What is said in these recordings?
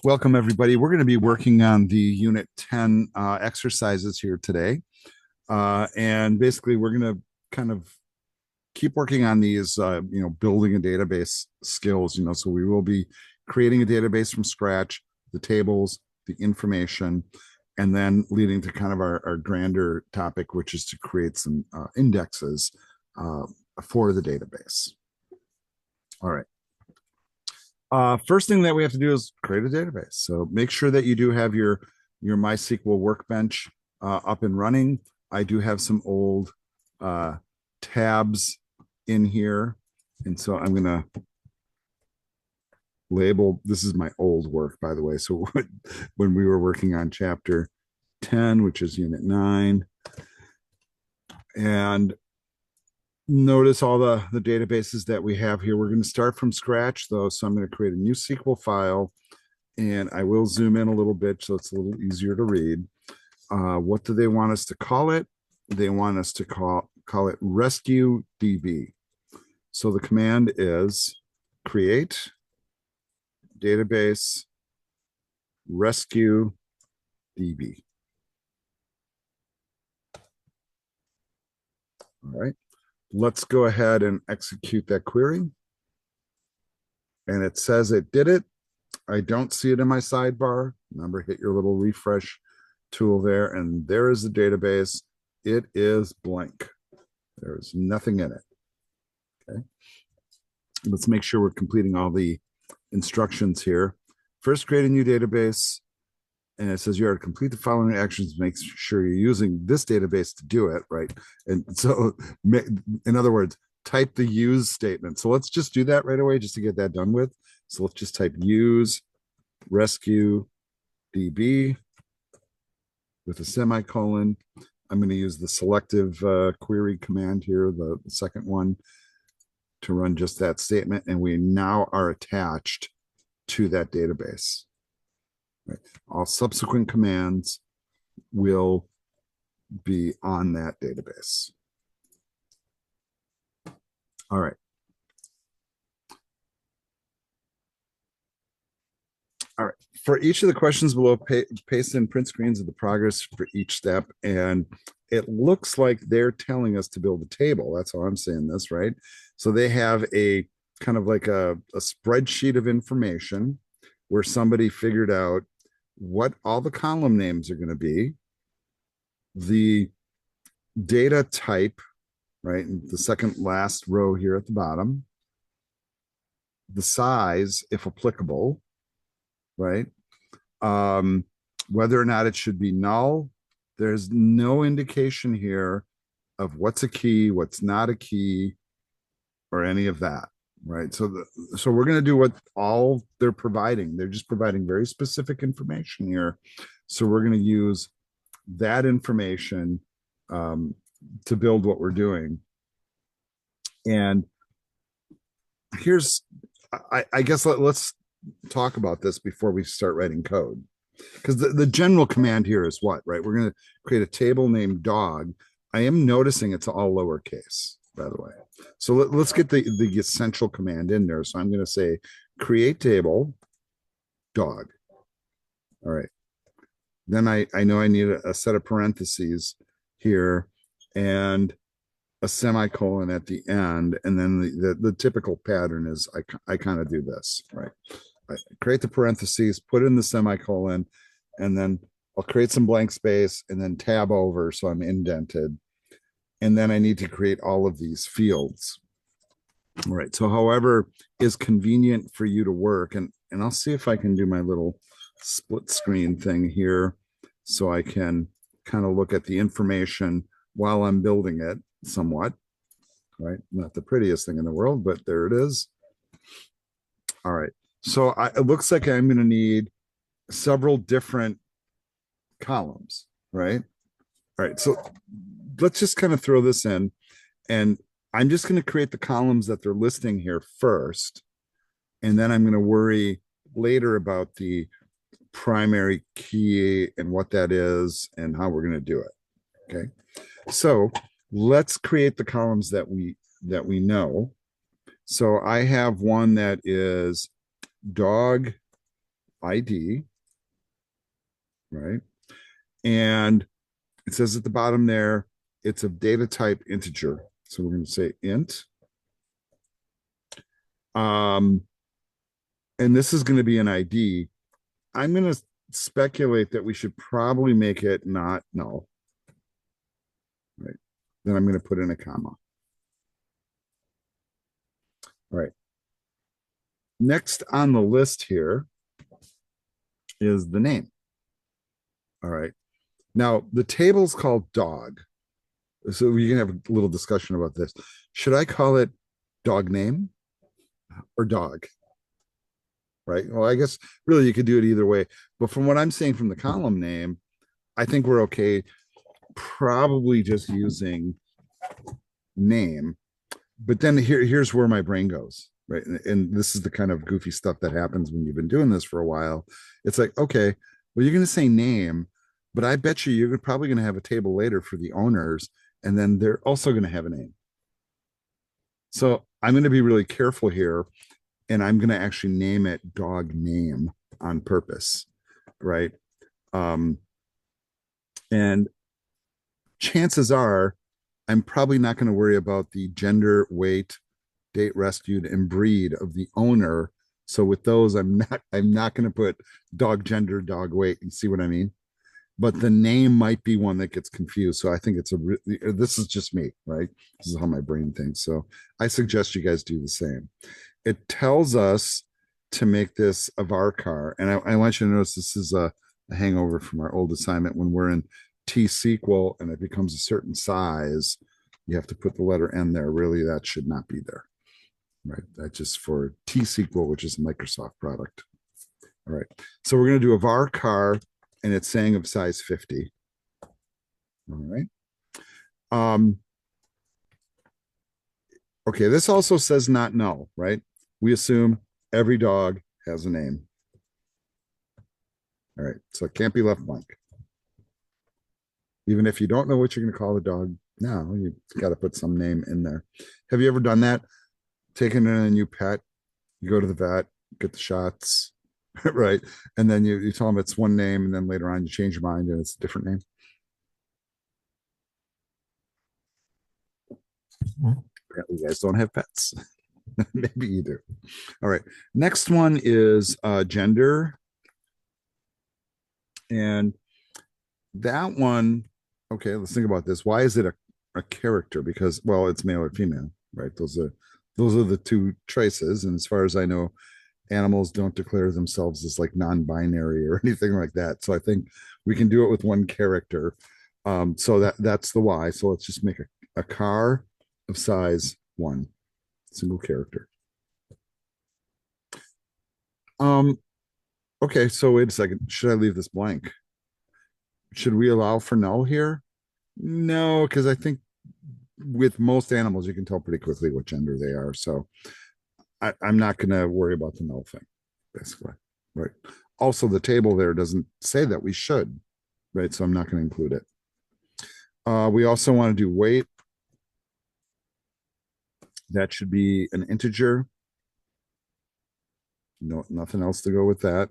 Welcome, everybody. We're going to be working on the Unit 10 exercises here today. And basically, we're going to kind of keep working on these, building a database skills, so we will be creating a database from scratch, the tables, the information, and then leading to kind of our grander topic, which is to create some indexes for the database. All right. First thing that we have to do is create a database. So make sure that you do have your MySQL workbench up and running. I do have some old tabs in here. And so I'm going to label, this is my old work, by the way. So when we were working on chapter 10, which is unit 9, and notice all the databases that we have here. We're going to start from scratch, though. So I'm going to create a new SQL file, and I will zoom in a little bit so it's a little easier to read. What do they want us to call it? They want us to call it rescue DB. So the command is create database rescue DB. All right. Let's go ahead and execute that query. And it says it did it. I don't see it in my sidebar. Remember, hit your little refresh tool there, and there is the database. It is blank. There's nothing in it. Okay. Let's make sure we're completing all the instructions here. First, create a new database. And it says you are to complete the following actions. Make sure you're using this database to do it, right? And so, in other words, type the use statement. So let's just do that right away just to get that done with. So let's just type use rescue DB with a semicolon. I'm going to use the selective query command here, the second one, to run just that statement. And we now are attached to that database. Right. All subsequent commands will be on that database. All right. All right. For each of the questions below, paste in print screens of the progress for each step. And it looks like they're telling us to build a table. That's how I'm saying this, right? So they have a kind of like a spreadsheet of information where somebody figured out what all the column names are going to be, the data type, right? The second last row here at the bottom, the size, if applicable, right? Whether or not it should be null. There's no indication here of what's a key, what's not a key, or any of that. Right. So we're going to do what all they're providing. They're just providing very specific information here. So we're going to use that information to build what we're doing. And here's, I guess let's talk about this before we start writing code. Because the general command here is what, right? We're going to create a table named dog. I am noticing it's all lowercase, by the way. So let's get the essential command in there. So I'm going to say create table dog. All right. Then I know I need a set of parentheses here and a semicolon at the end. And then the typical pattern is I kind of do this, right? I create the parentheses, put in the semicolon, and then I'll create some blank space and then tab over so I'm indented. And then I need to create all of these fields. All right. So however is convenient for you to work. And I'll see if I can do my little split screen thing here so I can kind of look at the information while I'm building it somewhat. Right. Not the prettiest thing in the world, but there it is. All right. So it looks like I'm going to need several different columns. Right. All right. So let's just kind of throw this in, and I'm just going to create the columns that they're listing here first, and then I'm going to worry later about the primary key and what that is and how we're going to do it. Okay, so let's create the columns that we know. So I have one that is dog ID, right? And it says at the bottom there, it's of data type integer. So we're going to say int. And this is going to be an ID. I'm going to speculate that we should probably make it not null, right? Then I'm going to put in a comma. All right. Next on the list here is the name. All right. Now, the table's called dog. So we can have a little discussion about this. Should I call it dog name or dog? Right. Well, I guess really you could do it either way. But from what I'm saying from the column name, I think we're okay probably just using name. But then here's where my brain goes, right? And this is the kind of goofy stuff that happens when you've been doing this for a while. It's like, okay, well, you're going to say name, but I bet you're probably going to have a table later for the owners, and then they're also going to have a name. So I'm going to be really careful here, and I'm going to actually name it dog name on purpose, right? And chances are I'm probably not going to worry about the gender, weight, date rescued, and breed of the owner. So with those, I'm not going to put dog gender, dog weight, and see what I mean. But the name might be one that gets confused. So I think this is just me, right? This is how my brain thinks. So I suggest you guys do the same. It tells us to make this a varchar, and I want you to notice this is a hangover from our old assignment when we're in T-SQL and it becomes a certain size, you have to put the letter N there. Really, that should not be there, right? That's just for T-SQL, which is a Microsoft product. All right, so we're going to do a varchar, and it's saying of size 50. All right. Okay, this also says not null, right? We assume every dog has a name. All right, so it can't be left blank. Even if you don't know what you're going to call the dog, no, you got to put some name in there. Have you ever done that? Taken in a new pet, you go to the vet, get the shots, right? And then you tell them it's one name, and then later on you change your mind and it's a different name. Apparently, you guys don't have pets. Maybe you do. All right. Next one is gender. And that one, okay, let's think about this. Why is it a character? Because, well, it's male or female, right? Those are the two choices. And as far as I know, animals don't declare themselves as like non-binary or anything like that. So I think we can do it with one character. So that's the why. So let's just make a car of size 1, single character. Okay, so wait a second. Should I leave this blank? Should we allow for null here? No, because I think with most animals, you can tell pretty quickly what gender they are. So I'm not going to worry about the null thing, basically, right? Also, the table there doesn't say that we should, right? So I'm not going to include it. We also want to do weight. That should be an integer. No, nothing else to go with that.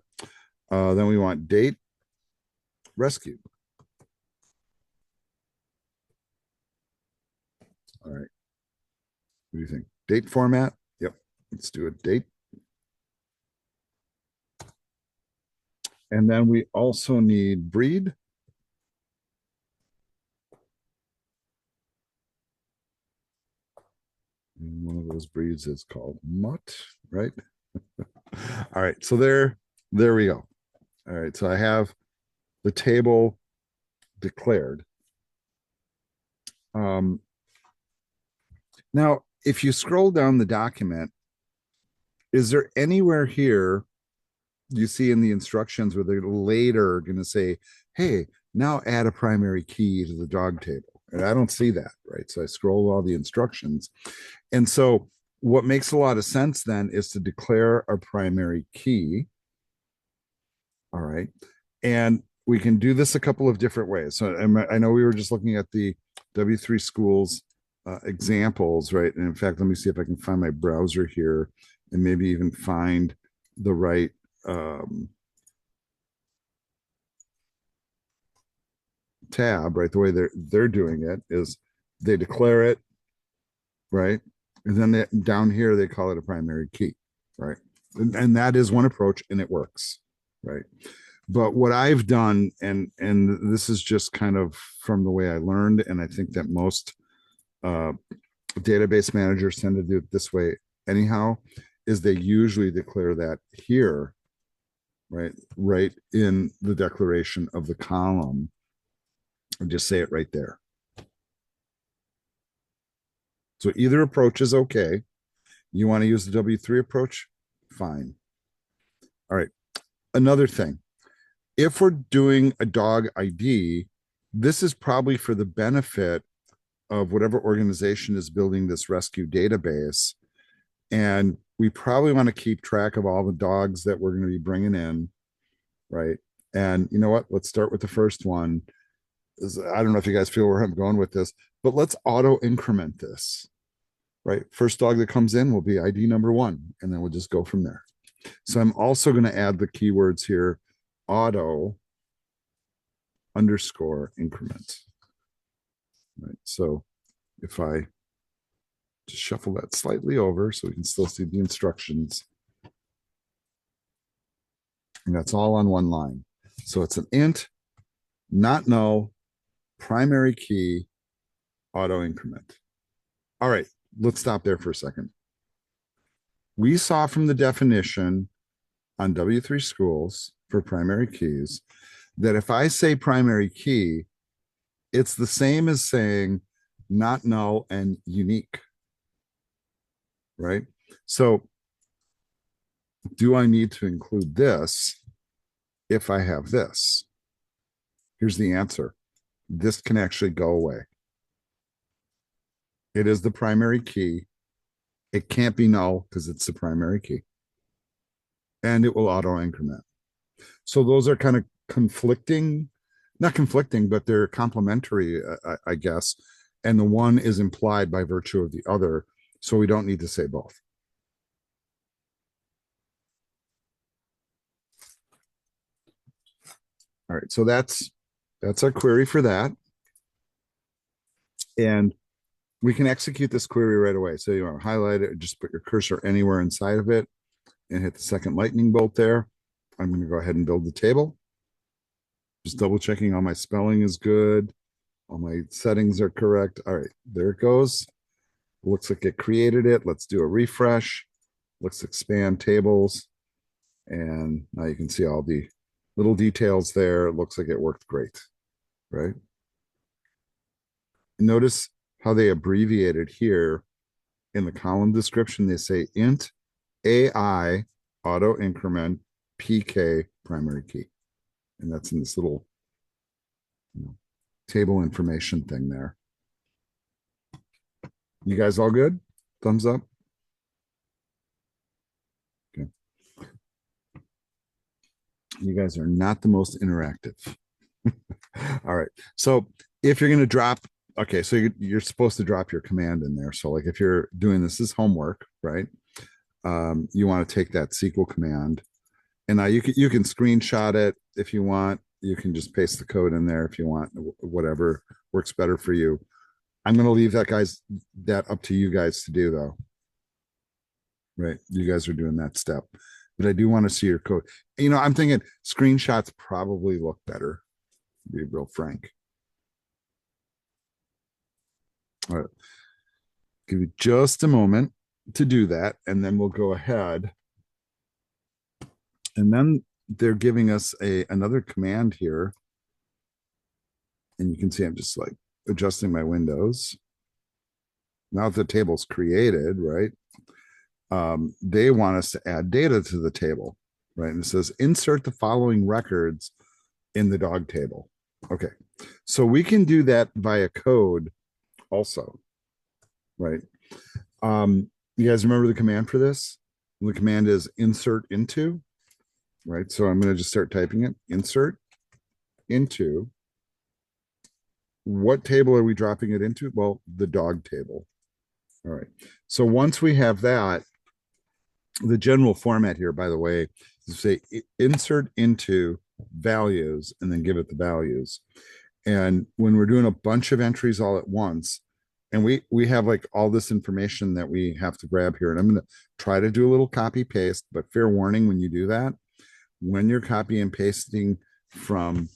Then we want date rescued. All right. What do you think? Date format? Yep. Let's do a date. And then we also need breed. And one of those breeds is called mutt, right? All right. So there we go. All right. So I have the table declared. Now, if you scroll down the document, is there anywhere here you see in the instructions where they're later going to say, hey, now add a primary key to the dog table? And I don't see that, right? So I scroll all the instructions. And so what makes a lot of sense then is to declare a primary key. All right. And we can do this a couple of different ways. So I know we were just looking at the W3Schools examples, right? And in fact, let me see if I can find my browser here and maybe even find the right tab, right? The way they're doing it is they declare it, right? And then down here, they call it a primary key, right? And that is one approach and it works, right? But what I've done, and this is just kind of from the way I learned, and I think that most uh, database managers tend to do it this way anyhow, is they usually declare that here, right in the declaration of the column, and just say it right there. So either approach is okay. You want to use the W3 approach? Fine. All right. Another thing, if we're doing a dog ID, this is probably for the benefit of whatever organization is building this rescue database. And we probably want to keep track of all the dogs that we're going to be bringing in, right? And you know what? Let's start with the first one. I don't know if you guys feel where I'm going with this, but let's auto increment this, right? First dog that comes in will be ID number 1, and then we'll just go from there. So I'm also going to add the keywords here, auto underscore increment. Right. So if I just shuffle that slightly over so we can still see the instructions. And that's all on one line. So it's an int, not null, primary key, auto increment. All right, let's stop there for a second. We saw from the definition on W3Schools for primary keys that if I say primary key, it's the same as saying not null and unique, right? So do I need to include this if I have this? Here's the answer. This can actually go away. It is the primary key. It can't be null because it's the primary key. And it will auto increment. So those are kind of conflicting, not conflicting, but they're complementary, I guess. And the one is implied by virtue of the other. So we don't need to say both. All right, so that's our query for that. And we can execute this query right away. So you want to highlight it, just put your cursor anywhere inside of it and hit the second lightning bolt there. I'm going to go ahead and build the table. Just double checking all my spelling is good. All my settings are correct. All right, there it goes. Looks like it created it. Let's do a refresh. Let's expand tables. And now you can see all the little details there. It looks like it worked great, right? Notice how they abbreviated here in the column description. They say int AI auto increment PK primary key. And that's in this little table information thing there. You guys all good? Thumbs up. Okay. You guys are not the most interactive. All right. So if you're going to drop, okay, so you're supposed to drop your command in there. So like if you're doing this as homework, right? You want to take that SQL command, and now you can screenshot it if you want. You can just paste the code in there if you want, whatever works better for you. I'm going to leave that up to you guys to do though. Right. You guys are doing that step, but I do want to see your code. I'm thinking screenshots probably look better, to be real frank. All right. Give you just a moment to do that, and then we'll go ahead. And then they're giving us another command here. And you can see I'm just like adjusting my windows. Now that the table's created, right? They want us to add data to the table, right? And it says insert the following records in the dog table. Okay, so we can do that via code also, right? You guys remember the command for this? The command is insert into, right? So I'm going to just start typing it. Insert into. What table are we dropping it into? Well, the dog table. All right. So once we have that, the general format here, by the way, is say insert into values and then give it the values. And when we're doing a bunch of entries all at once, and we have like all this information that we have to grab here, and I'm going to try to do a little copy paste, but fair warning when you do that, when you're copy and pasting from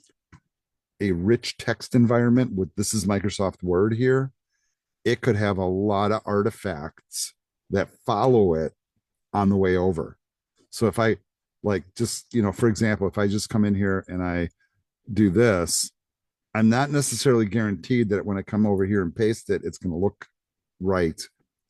a rich text environment with this is Microsoft Word here, it could have a lot of artifacts that follow it on the way over. So if I like just, for example, if I just come in here and I do this, I'm not necessarily guaranteed that when I come over here and paste it, it's going to look right,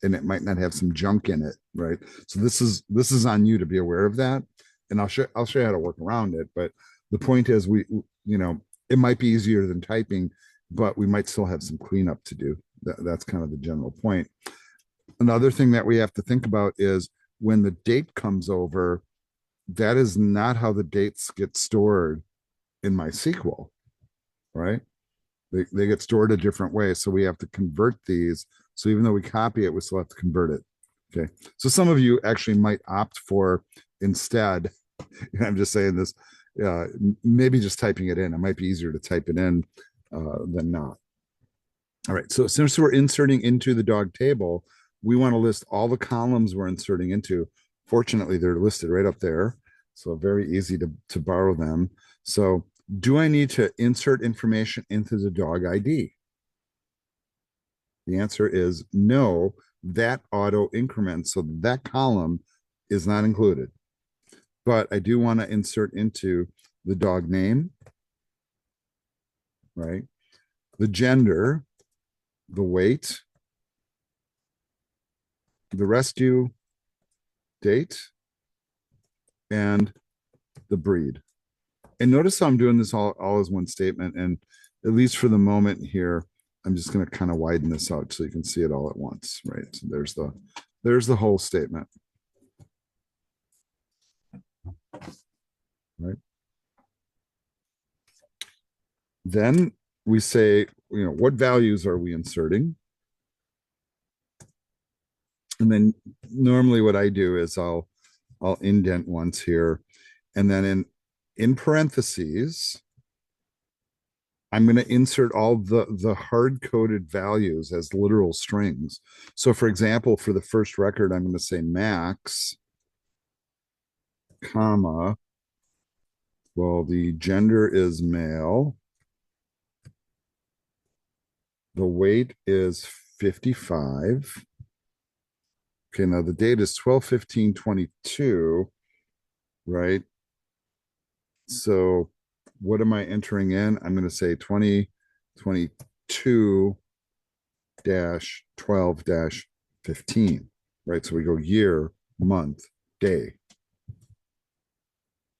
and it might not have some junk in it, right? So this is on you to be aware of that, and I'll show you how to work around it. But the point is, it might be easier than typing, but we might still have some cleanup to do. That's kind of the general point. Another thing that we have to think about is when the date comes over, that is not how the dates get stored in MySQL, right? They get stored a different way. So we have to convert these. So even though we copy it, we still have to convert it. Okay. So some of you actually might opt for instead, I'm just saying this, maybe just typing it in. It might be easier to type it in than not. All right. So since we're inserting into the dog table, we want to list all the columns we're inserting into. Fortunately, they're listed right up there. So very easy to borrow them. So do I need to insert information into the dog ID? The answer is no, that auto increments. So that column is not included. But I do want to insert into the dog name, right? The gender, the weight, the rescue date, and the breed. And notice how I'm doing this all as one statement. And at least for the moment here, I'm just going to kind of widen this out so you can see it all at once, right? So there's the whole statement, right? Then we say, what values are we inserting? And then normally what I do is I'll indent once here, and then in parentheses, I'm going to insert all the hard-coded values as literal strings. So for example, for the first record, I'm going to say max, comma, well, the gender is male. The weight is 55. Okay, now the date is 12/15/22, right? So what am I entering in? I'm going to say 2022-12-15, right? So we go year, month, day,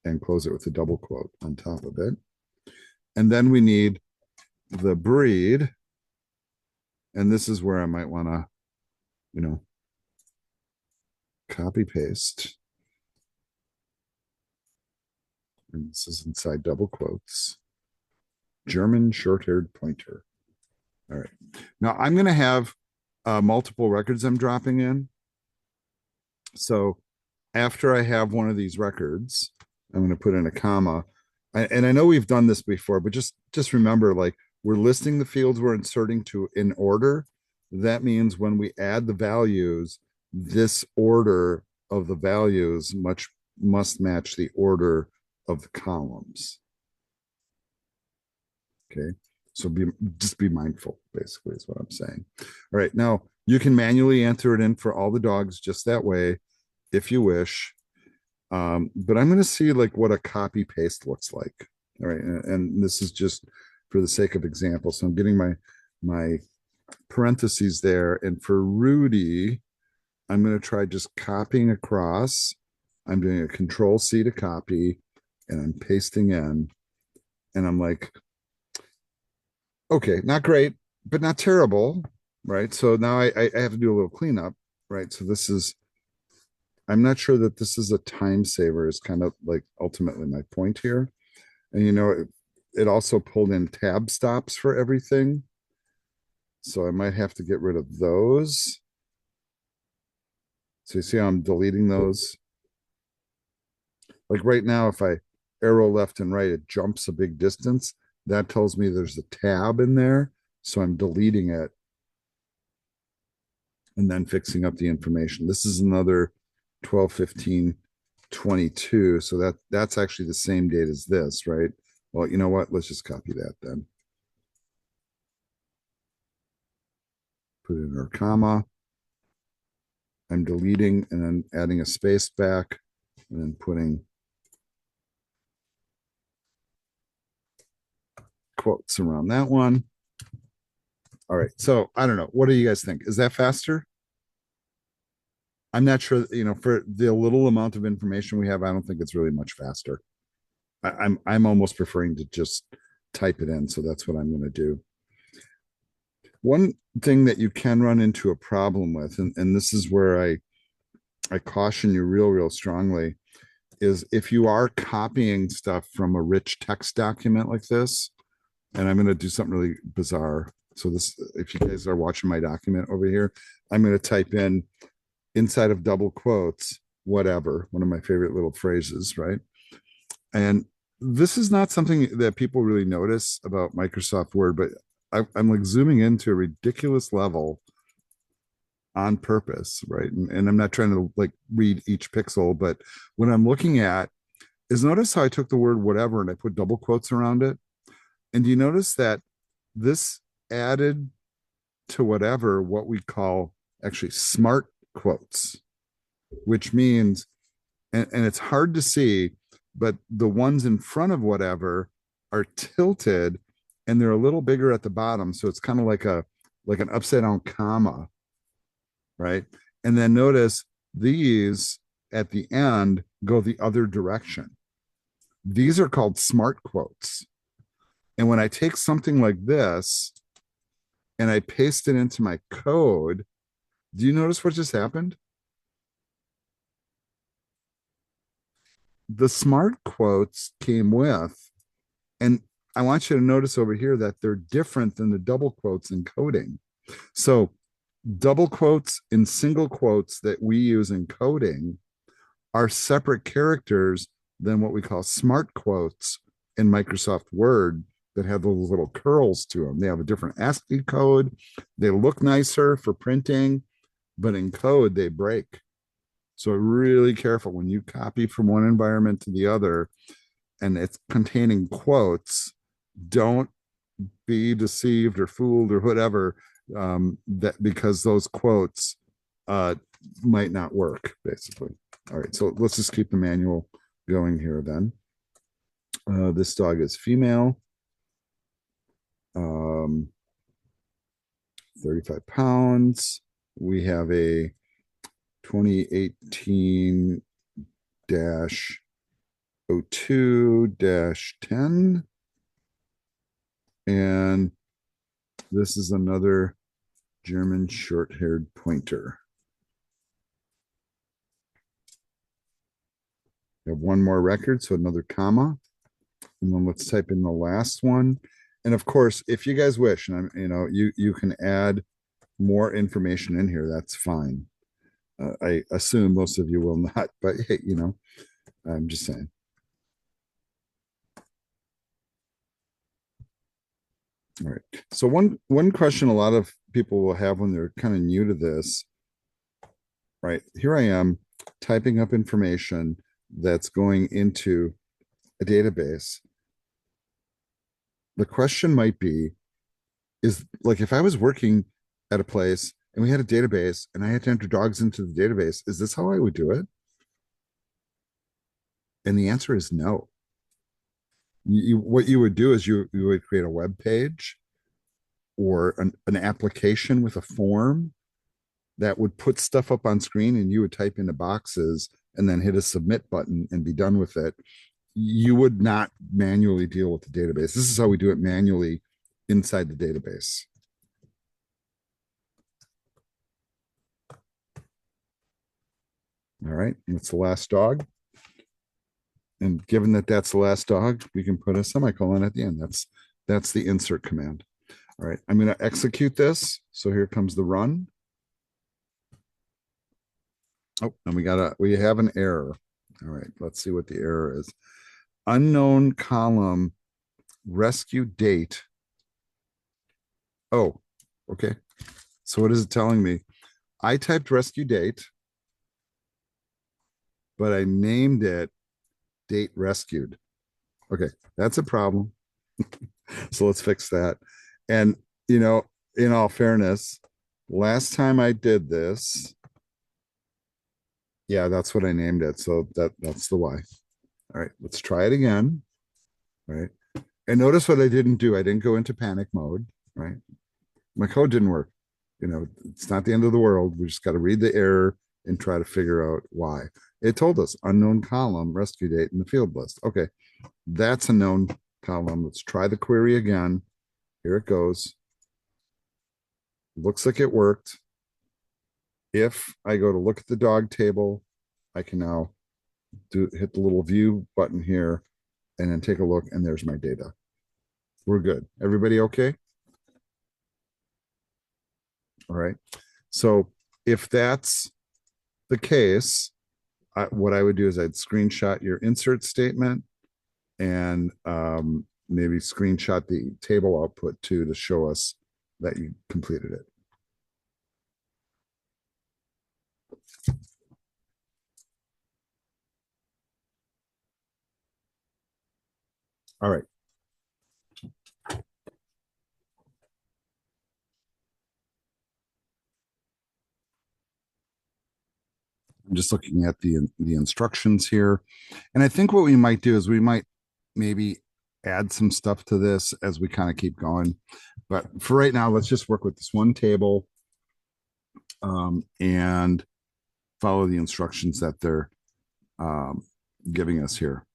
and close it with a double quote on top of it. And then we need the breed. And this is where I might want to, copy paste. And this is inside double quotes. German short-haired pointer. All right. Now I'm going to have multiple records I'm dropping in. So after I have one of these records, I'm going to put in a comma. And I know we've done this before, but just remember, like, we're listing the fields we're inserting to in order. That means when we add the values, this order of the values must match the order of the columns. Okay. So just be mindful, basically, is what I'm saying. All right. Now you can manually enter it in for all the dogs just that way, if you wish. But I'm going to see like what a copy paste looks like. All right. And this is just for the sake of example. So I'm getting my parentheses there. And for Rudy, I'm going to try just copying across. I'm doing a Control C to copy, and I'm pasting in. And I'm like, okay, not great, but not terrible, right? So now I have to do a little cleanup, right? So I'm not sure that this is a time saver, is kind of like ultimately my point here. And it also pulled in tab stops for everything. So I might have to get rid of those. So you see how I'm deleting those? Like right now, if I arrow left and right, it jumps a big distance. that tells me there's a tab in there. So I'm deleting it and then fixing up the information. This is another 12, 15, 22. So that's actually the same date as this, right? Well, you know what? Let's just copy that then. Put in our comma. I'm deleting and then adding a space back and then putting quotes around that one. All right. So I don't know. What do you guys think? Is that faster? I'm not sure, for the little amount of information we have, I don't think it's really much faster. I'm almost preferring to just type it in. So that's what I'm going to do. One thing that you can run into a problem with, and this is where I caution you real strongly, is if you are copying stuff from a rich text document like this, and I'm going to do something really bizarre. So this, if you guys are watching my document over here, I'm going to type in inside of double quotes, whatever, one of my favorite little phrases, right? And this is not something that people really notice about Microsoft Word, but I'm like zooming into a ridiculous level on purpose, right? And I'm not trying to like read each pixel, but what I'm looking at is, notice how I took the word whatever and I put double quotes around it. And do you notice that this added to whatever what we call actually smart quotes, which means, and it's hard to see, but the ones in front of whatever are tilted and they're a little bigger at the bottom. So it's kind of like an upside down comma, right? And then notice these at the end go the other direction. These are called smart quotes. And when I take something like this and I paste it into my code, do you notice what just happened? The smart quotes came with, and I want you to notice over here that they're different than the double quotes in coding. So double quotes and single quotes that we use in coding are separate characters than what we call smart quotes in Microsoft Word that have those little curls to them. They have a different ASCII code. They look nicer for printing, but in code, they break. So really careful when you copy from one environment to the other and it's containing quotes, don't be deceived or fooled or whatever, that because those quotes might not work, basically. All right, so let's just keep the manual going here then. This dog is female, 35 pounds. We have a 2018 02-10. And this is another German short-haired pointer. We have one more record, so another comma. And then let's type in the last one. And of course, if you guys wish, and you can add more information in here, that's fine. I assume most of you will not, but hey, I'm just saying. All right. So one question a lot of people will have when they're kind of new to this, right? Here I am typing up information that's going into a database. The question might be, is like if I was working at a place and we had a database and I had to enter dogs into the database, is this how I would do it? And the answer is no. What you would do is you would create a web page or an application with a form that would put stuff up on screen and you would type into boxes and then hit a submit button and be done with it. You would not manually deal with the database. This is how we do it manually inside the database. All right, that's the last dog. And given that that's the last dog, we can put a semicolon at the end. That's the insert command. All right, I'm going to execute this. So here comes the run. Oh, and we have an error. All right, let's see what the error is. Unknown column rescue date. Oh, okay. So what is it telling me? I typed rescue date, but I named it date rescued. Okay, that's a problem. So let's fix that. And, you know, in all fairness, last time I did this, yeah, that's what I named it. So that's the why. All right, let's try it again. Right. And notice what I didn't do. I didn't go into panic mode. Right. My code didn't work. You know, it's not the end of the world. We just got to read the error and try to figure out why. It told us unknown column, rescue date in the field list. Okay, that's a known column. Let's try the query again. Here it goes. Looks like it worked. If I go to look at the dog table, I can now hit the little view button here and then take a look, and there's my data. We're good. Everybody okay? All right. So if that's the case, what I would do is I'd screenshot your insert statement and maybe screenshot the table output too to show us that you completed it. All right. I'm just looking at the instructions here. And I think what we might do is we might maybe add some stuff to this as we kind of keep going. But for right now, let's just work with this one table and follow the instructions that they're giving us here.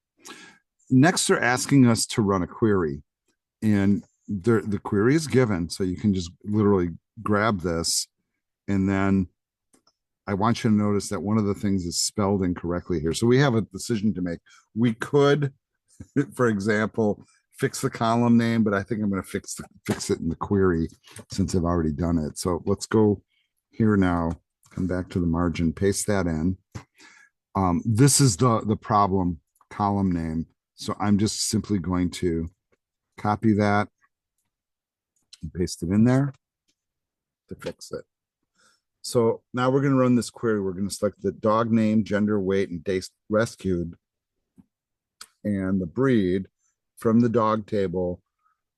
Next, they're asking us to run a query. And the query is given. So you can just literally grab this. And then I want you to notice that one of the things is spelled incorrectly here. So we have a decision to make. We could, for example, fix the column name, but I think I'm going to fix it in the query since I've already done it. So let's go here now, come back to the margin, paste that in. This is the problem column name. So I'm just simply going to copy that and paste it in there to fix it. So now we're going to run this query. We're going to select the dog name, gender, weight, and date rescued, and the breed from the dog table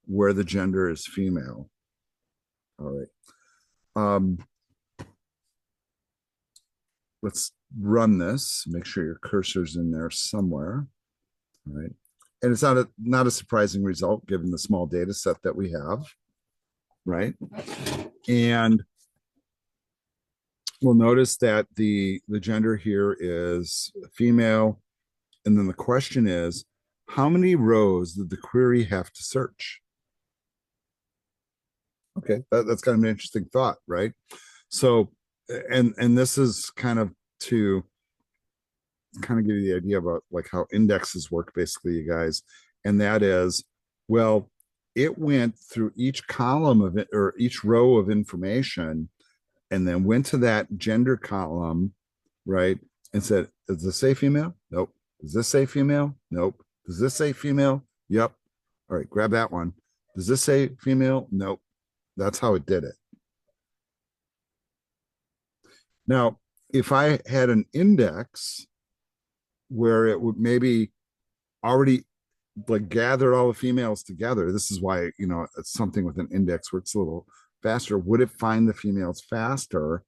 where the gender is female. All right. Let's run this. Make sure your cursor's in there somewhere. All right. And it's not a surprising result given the small data set that we have. Right. And we'll notice that the gender here is female. And then the question is, how many rows did the query have to search? Okay, that's kind of an interesting thought, right? So, and this is kind of to kind of give you the idea about like how indexes work, basically, you guys. And that is, well, it went through each column of it or each row of information and then went to that gender column, right? And said, does this say female? Nope. Does this say female? Nope. Does this say female? Yep. All right, grab that one. Does this say female? Nope. That's how it did it. Now, if I had an index where it would maybe already like gather all the females together, this is why, you know, it's something with an index where it's a little faster. Would it find the females faster?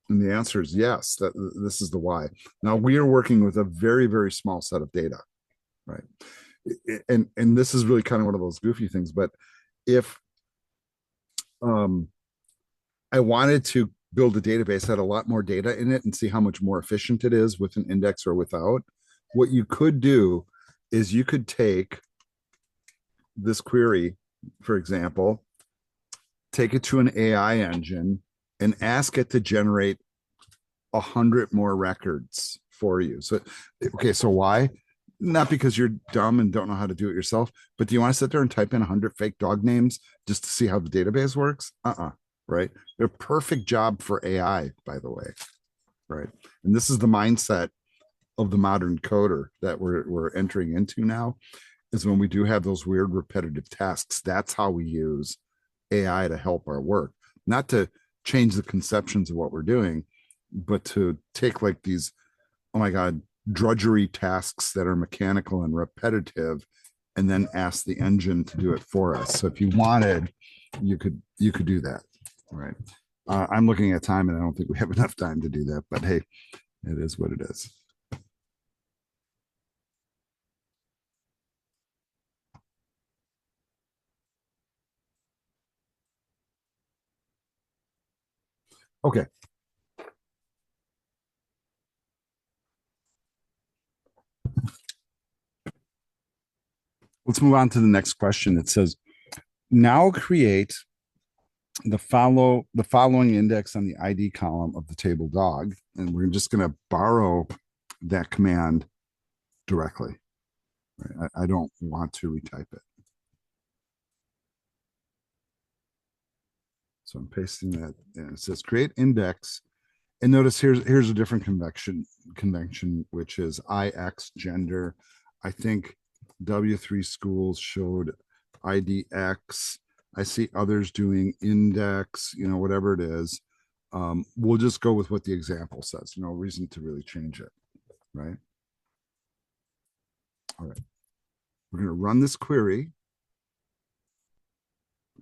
And the answer is yes. That this is the why. Now we are working with a very, very small set of data, right? And this is really kind of one of those goofy things. But if I wanted to build a database that had a lot more data in it and see how much more efficient it is with an index or without, what you could do is you could take this query, for example, take it to an AI engine and ask it to generate 100 more records for you. So, okay, so why? Not because you're dumb and don't know how to do it yourself, but do you want to sit there and type in 100 fake dog names just to see how the database works? Right? They're a perfect job for AI, by the way. Right. And this is the mindset of the modern coder that we're entering into now. is when we do have those weird repetitive tasks. That's how we use AI to help our work, not to change the conceptions of what we're doing, but to take like these, oh my God, drudgery tasks that are mechanical and repetitive, and then ask the engine to do it for us. So if you wanted, you could do that. All right. I'm looking at time and I don't think we have enough time to do that, but hey, it is what it is. Okay. Let's move on to the next question. It says, now create the following index on the ID column of the table dog. And we're just going to borrow that command directly. Right? I don't want to retype it. So I'm pasting that in. It says create index. And notice here's a different convention, which is IX gender. I think W3Schools showed IDX. I see others doing index, whatever it is. We'll just go with what the example says. No reason to really change it, right? All right. We're going to run this query.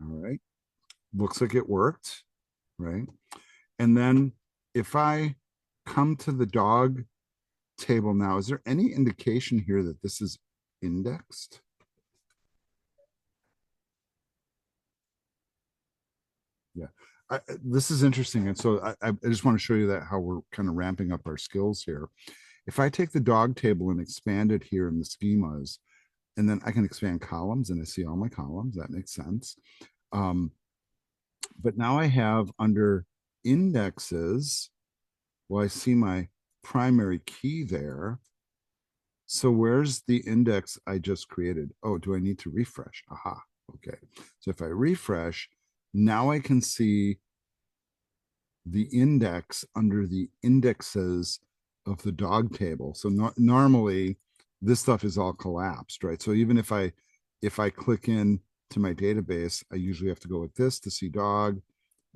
All right. Looks like it worked, right? And then if I come to the dog table now, is there any indication here that this is indexed? Yeah, this is interesting. And so I just want to show you that how we're kind of ramping up our skills here. If I take the dog table and expand it here in the schemas, and then I can expand columns and I see all my columns, that makes sense. But now I have under indexes, well, I see my primary key there. So where's the index I just created? Oh, do I need to refresh? Aha, okay. So if I refresh, now I can see the index under the indexes of the dog table. So normally this stuff is all collapsed, right? So even if I click in to my database, I usually have to go with this to see dog,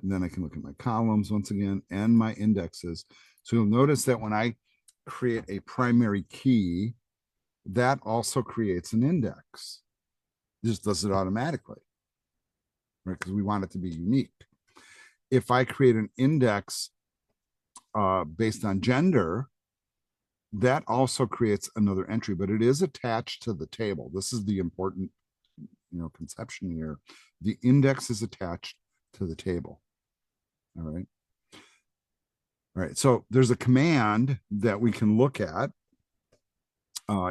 and then I can look at my columns once again and my indexes. So you'll notice that when I create a primary key, that also creates an index. It just does it automatically, right? Because we want it to be unique. If I create an index based on gender, that also creates another entry, but it is attached to the table. This is the important, conception here. The index is attached to the table. All right. All right. So there's a command that we can look at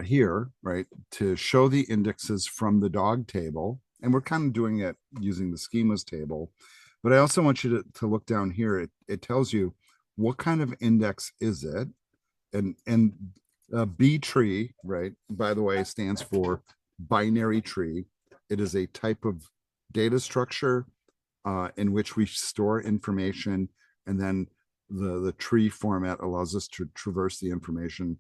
here, right, to show the indexes from the dog table. And we're kind of doing it using the schemas table. But I also want you to look down here. It tells you what kind of index is it. And B tree, right, by the way, stands for binary tree. It is a type of data structure in which we store information, and then the tree format allows us to traverse the information.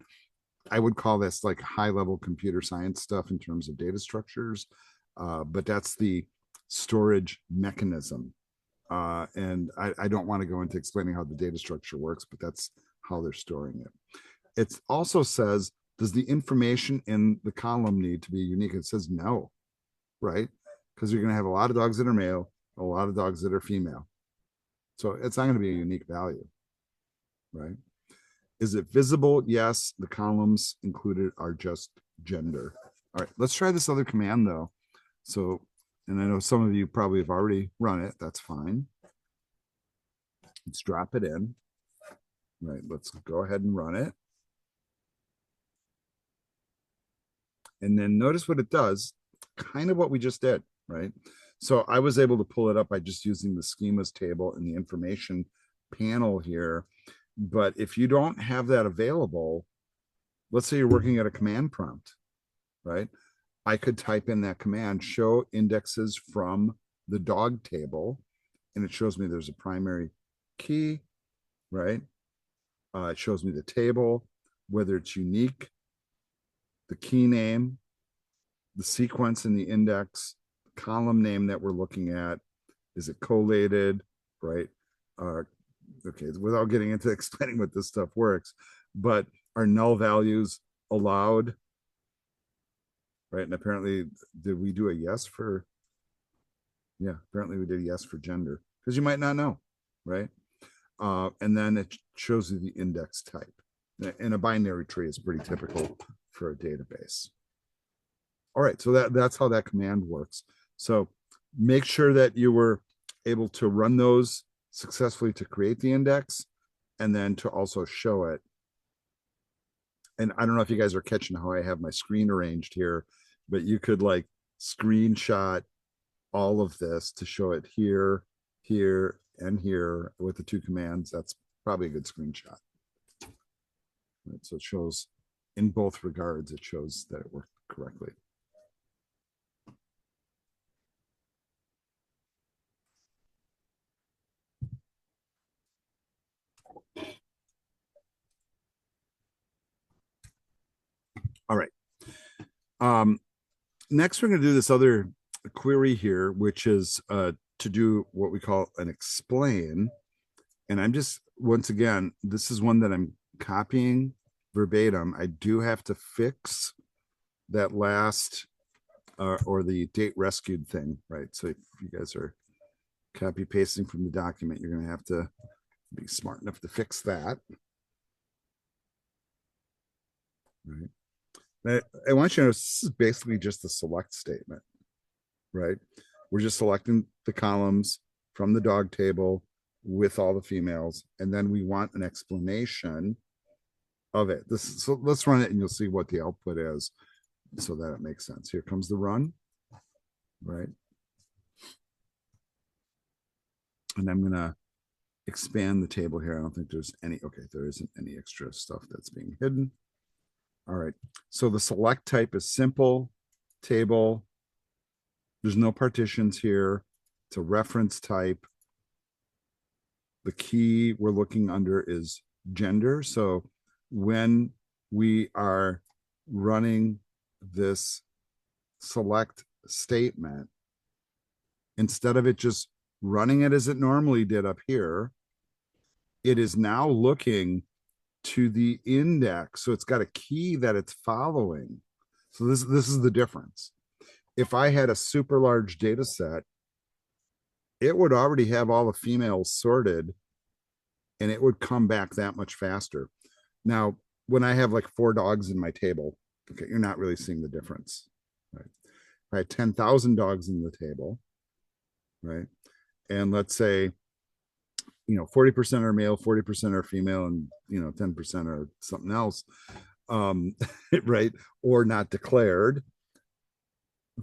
I would call this like high level computer science stuff in terms of data structures, but that's the storage mechanism. And I don't want to go into explaining how the data structure works, but that's how they're storing it. It also says, does the information in the column need to be unique? It says no, right? Because you're going to have a lot of dogs that are male, a lot of dogs that are female. So it's not going to be a unique value, right? Is it visible? Yes. The columns included are just gender. All right, let's try this other command though. So, and I know some of you probably have already run it. That's fine. Let's drop it in. Right, let's go ahead and run it. And then notice what it does, kind of what we just did, right? So I was able to pull it up by just using the schemas table and the information panel here. But if you don't have that available, let's say you're working at a command prompt, right? I could type in that command, show indexes from the dog table, and it shows me there's a primary key, right? It shows me the table, whether it's unique, the key name, the sequence in the index, column name that we're looking at, is it collated, right? Okay, without getting into explaining what this stuff works, but are null values allowed, right? And apparently, did we do a yes for, yeah, apparently we did a yes for gender, because you might not know, right? And then it shows you the index type. And a binary tree is pretty typical for a database. All right, so that's how that command works. So make sure that you were able to run those successfully to create the index and then to also show it. And I don't know if you guys are catching how I have my screen arranged here, but you could like screenshot all of this to show it here, here, and here with the two commands. That's probably a good screenshot. Right, so it shows in both regards, it shows that it worked correctly. All right. Next, we're going to do this other query here, which is to do what we call an explain. And I'm just, once again, this is one that I'm copying verbatim. I do have to fix that last or the date rescued thing, right? So if you guys are copy pasting from the document, you're going to have to be smart enough to fix that. Right. I want you to know this is basically just a select statement, right? We're just selecting the columns from the dog table with all the females, and then we want an explanation of it. So let's run it and you'll see what the output is so that it makes sense. Here comes the run, right? And I'm gonna expand the table here. I don't think there's any, okay, there isn't any extra stuff that's being hidden. All right, so the select type is simple table. There's no partitions here. It's a reference type. The key we're looking under is gender. So when we are running this select statement, instead of it just running it as it normally did up here, it is now looking to the index. So it's got a key that it's following. So this is the difference. If I had a super large data set, it would already have all the females sorted and it would come back that much faster. Now, when I have like 4 dogs in my table, okay, you're not really seeing the difference, right? If I had 10,000 dogs in the table, right? And let's say, 40% are male, 40% are female, and 10% are something else, right? Or not declared.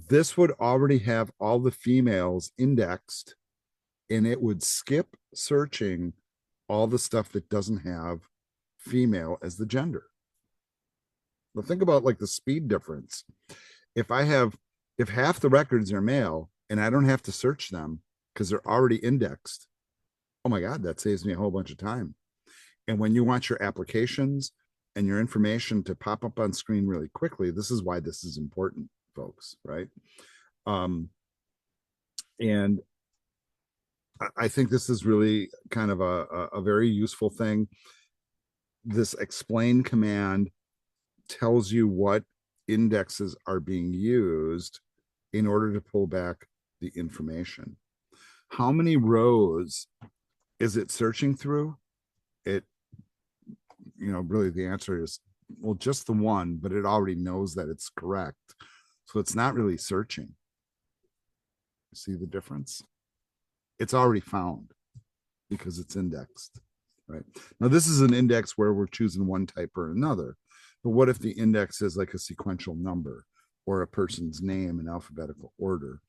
This would already have all the females indexed, and it would skip searching all the stuff that doesn't have female as the gender. Now think about like the speed difference. If half the records are male and I don't have to search them because they're already indexed, oh my God, that saves me a whole bunch of time. And when you want your applications and your information to pop up on screen really quickly, this is why this is important, folks, right? And I think this is really kind of a very useful thing. This explain command tells you what indexes are being used in order to pull back the information. How many rows is it searching through? It, really the answer is, well, just the one, but it already knows that it's correct. So it's not really searching. See the difference? It's already found because it's indexed, right? Now, this is an index where we're choosing one type or another. But what if the index is like a sequential number or a person's name in alphabetical order?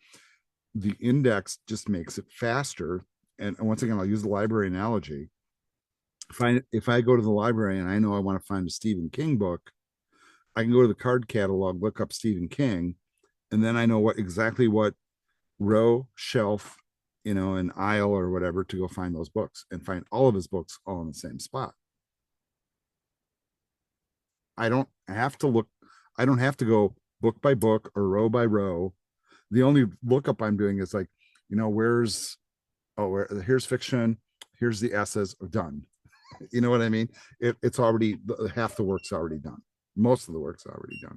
The index just makes it faster. And once again, I'll use the library analogy. If I go to the library and I know I want to find a Stephen King book, I can go to the card catalog, look up Stephen King, and then I know exactly what row, shelf, an aisle or whatever to go find those books and find all of his books all in the same spot. I don't have to look. I don't have to go book by book or row by row. The only lookup I'm doing is like, here's fiction, here's the essays, done. You know what I mean? It's already, half the work's already done. Most of the work's already done.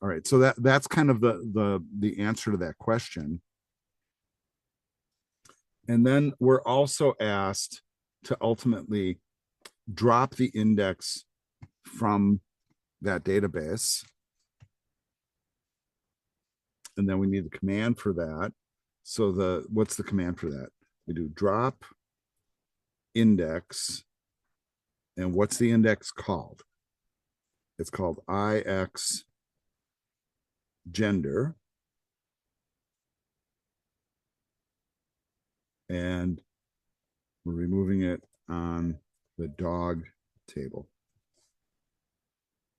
All right, so that's kind of the answer to that question. And then we're also asked to ultimately drop the index from that database. And then we need the command for that. So what's the command for that? We do drop index. And what's the index called? It's called IX gender. And we're removing it on the dog table.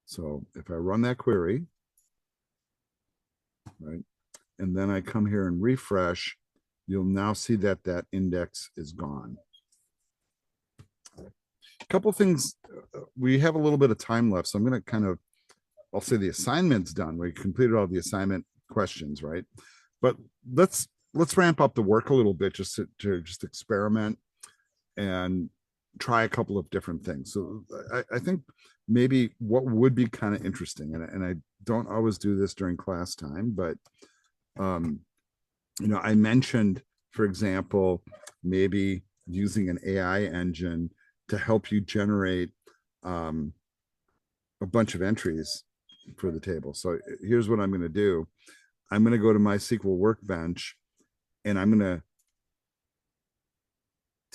So if I run that query, right, and then I come here and refresh, you'll now see that that index is gone. A couple things, we have a little bit of time left, so I'm going to kind of, I'll say the assignment's done. We completed all the assignment questions, right? But let's ramp up the work a little bit just to just experiment and try a couple of different things. So I think maybe what would be kind of interesting, and I don't always do this during class time, but I mentioned, for example, maybe using an AI engine to help you generate a bunch of entries for the table. So here's what I'm going to do. I'm going to go to MySQL Workbench, and I'm going to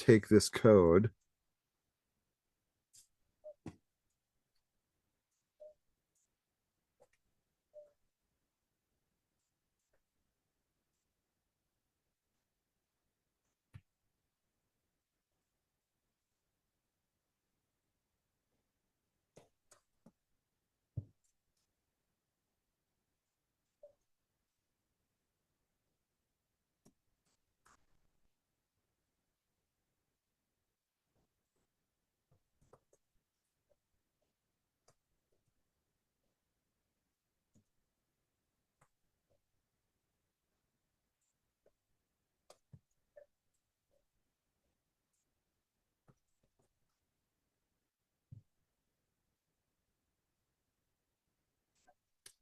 take this code.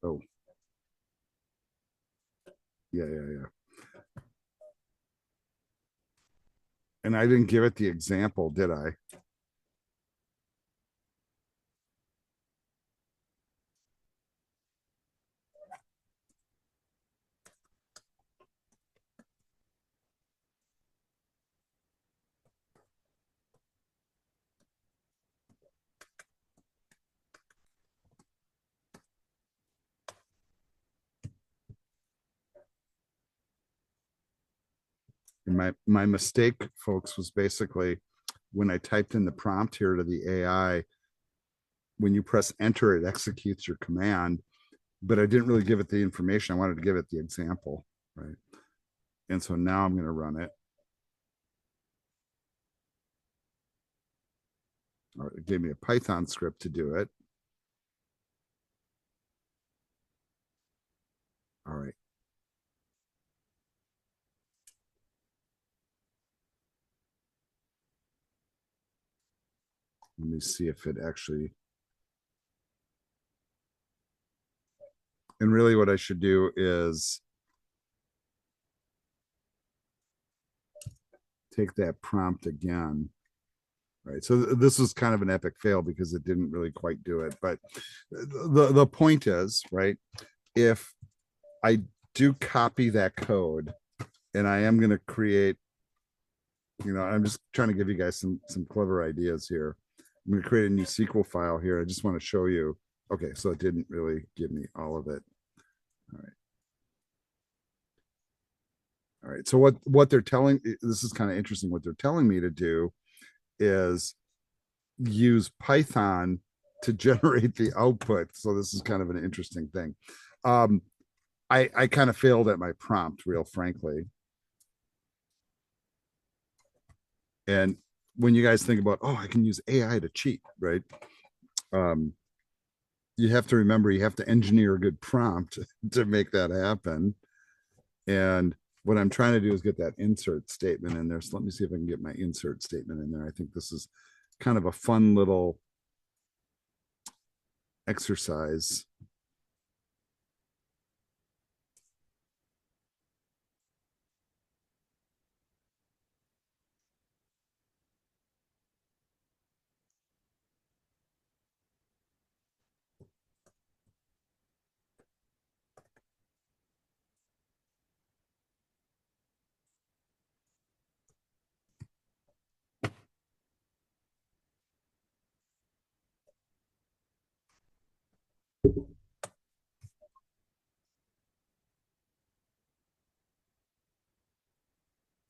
Oh, yeah. And I didn't give it the example, did I? And my mistake, folks, was basically when I typed in the prompt here to the AI, when you press enter, it executes your command, but I didn't really give it the information. I wanted to give it the example, right? And so now I'm going to run it. All right, it gave me a Python script to do it. All right. Let me see if it actually, and really what I should do is take that prompt again. Right. So this was kind of an epic fail because it didn't really quite do it. But the point is, right, if I do copy that code and I am going to create, I'm just trying to give you guys some clever ideas here. I'm going to create a new SQL file here. I just want to show you. Okay, so it didn't really give me all of it. All right. All right. So what they're telling, this is kind of interesting. What they're telling me to do is use Python to generate the output. So this is kind of an interesting thing. I kind of failed at my prompt, real frankly. And when you guys think about, oh, I can use AI to cheat, right? you have to remember, you have to engineer a good prompt to make that happen. And what I'm trying to do is get that insert statement in there. So let me see if I can get my insert statement in there. I think this is kind of a fun little exercise.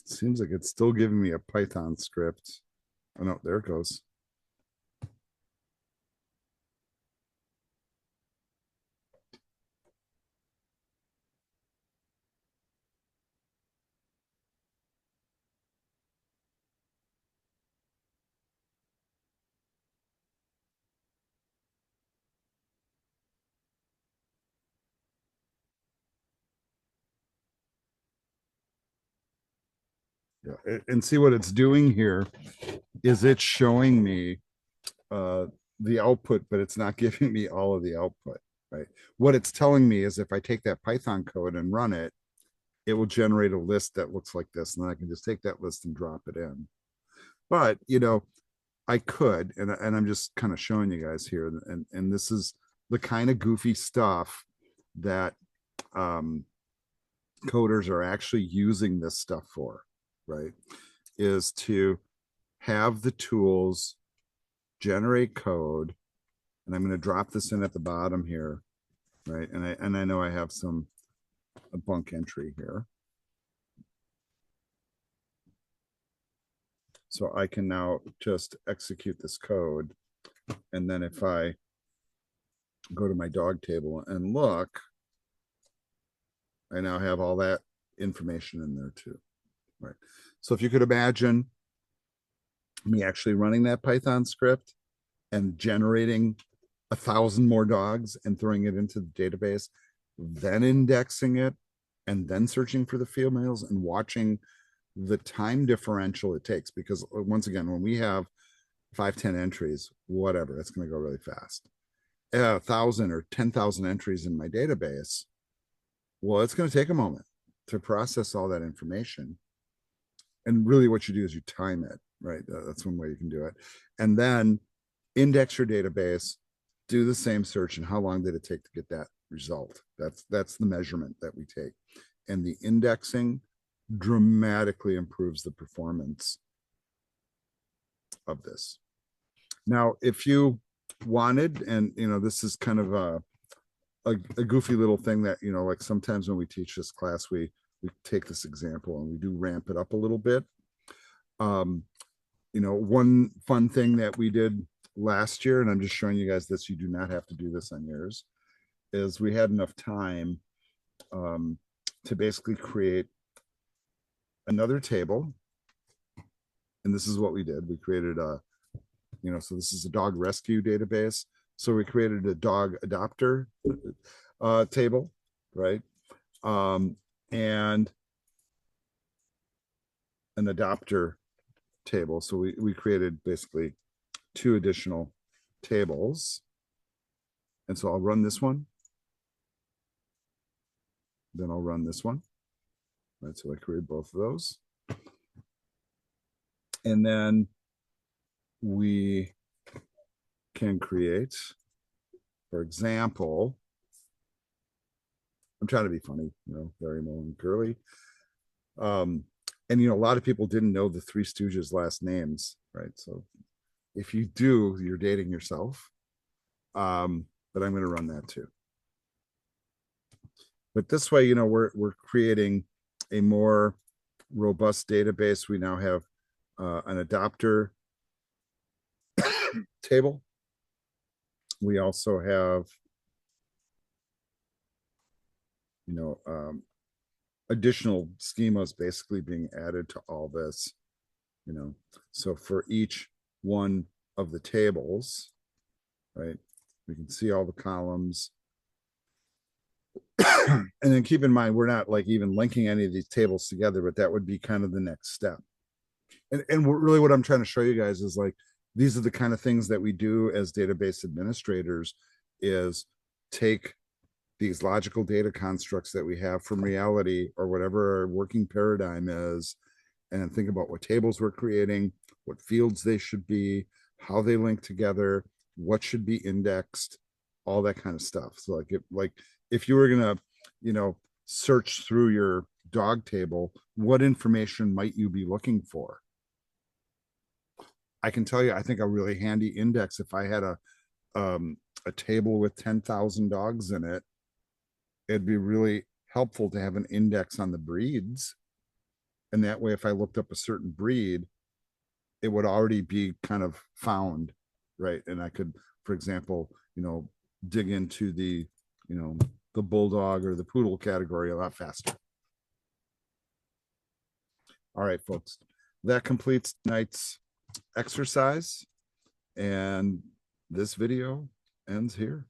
Seems like it's still giving me a Python script. Oh no, there it goes. Yeah, and see what it's doing here is it's showing me uh, the output, but it's not giving me all of the output, right? What it's telling me is if I take that Python code and run it, it will generate a list that looks like this. And then I can just take that list and drop it in. But, I could, and I'm just kind of showing you guys here. And this is the kind of goofy stuff that um, coders are actually using this stuff for, right? Is to have the tools generate code, and I'm going to drop this in at the bottom here, right? And I know I have a bunk entry here, so I can now just execute this code, and then if I go to my dog table and look, I now have all that information in there too, right? So if you could imagine me actually running that Python script and generating 1,000 more dogs and throwing it into the database, then indexing it, and then searching for the field males and watching the time differential it takes. Because once again, when we have 5-10 entries, whatever, it's going to go really fast. 1,000 or 10,000 entries in my database, well, it's going to take a moment to process all that information. And really what you do is you time it, right? That's one way you can do it. And then index your database, do the same search, and how long did it take to get that result? That's the measurement that we take. And the indexing dramatically improves the performance of this. Now, if you wanted, and this is kind of a goofy little thing that, like sometimes when we teach this class, we take this example and we do ramp it up a little bit. One fun thing that we did last year, and I'm just showing you guys this, you do not have to do this on yours, is we had enough time to basically create another table. And this is what we did. We created so this is a dog rescue database. So we created a dog adopter table, right? And an adopter table. So we created basically 2 additional tables. And so I'll run this one. Then I'll run this one. Right, so I created both of those. And then we can create, for example, I'm trying to be funny, very and curly. And a lot of people didn't know the Three Stooges' last names, right? So if you do, you're dating yourself. But I'm going to run that too. But this way, we're creating a more robust database. We now have an adopter table. We also have, additional schemas basically being added to all this. So for each one of the tables, right, We can see all the columns. And then keep in mind, we're not like even linking any of these tables together, but that would be kind of the next step. And really what I'm trying to show you guys is like, these are the kind of things that we do as database administrators, is take these logical data constructs that we have from reality or whatever our working paradigm is, and think about what tables we're creating, what fields they should be, how they link together, what should be indexed, all that kind of stuff. So like if you were gonna, search through your dog table, what information might you be looking for? I can tell you, I think a really handy index, if I had a table with 10,000 dogs in it, it'd be really helpful to have an index on the breeds. And that way, if I looked up a certain breed, it would already be kind of found, right? And I could, for example, dig into the bulldog or the poodle category a lot faster. All right, folks, that completes tonight's exercise, and this video ends here.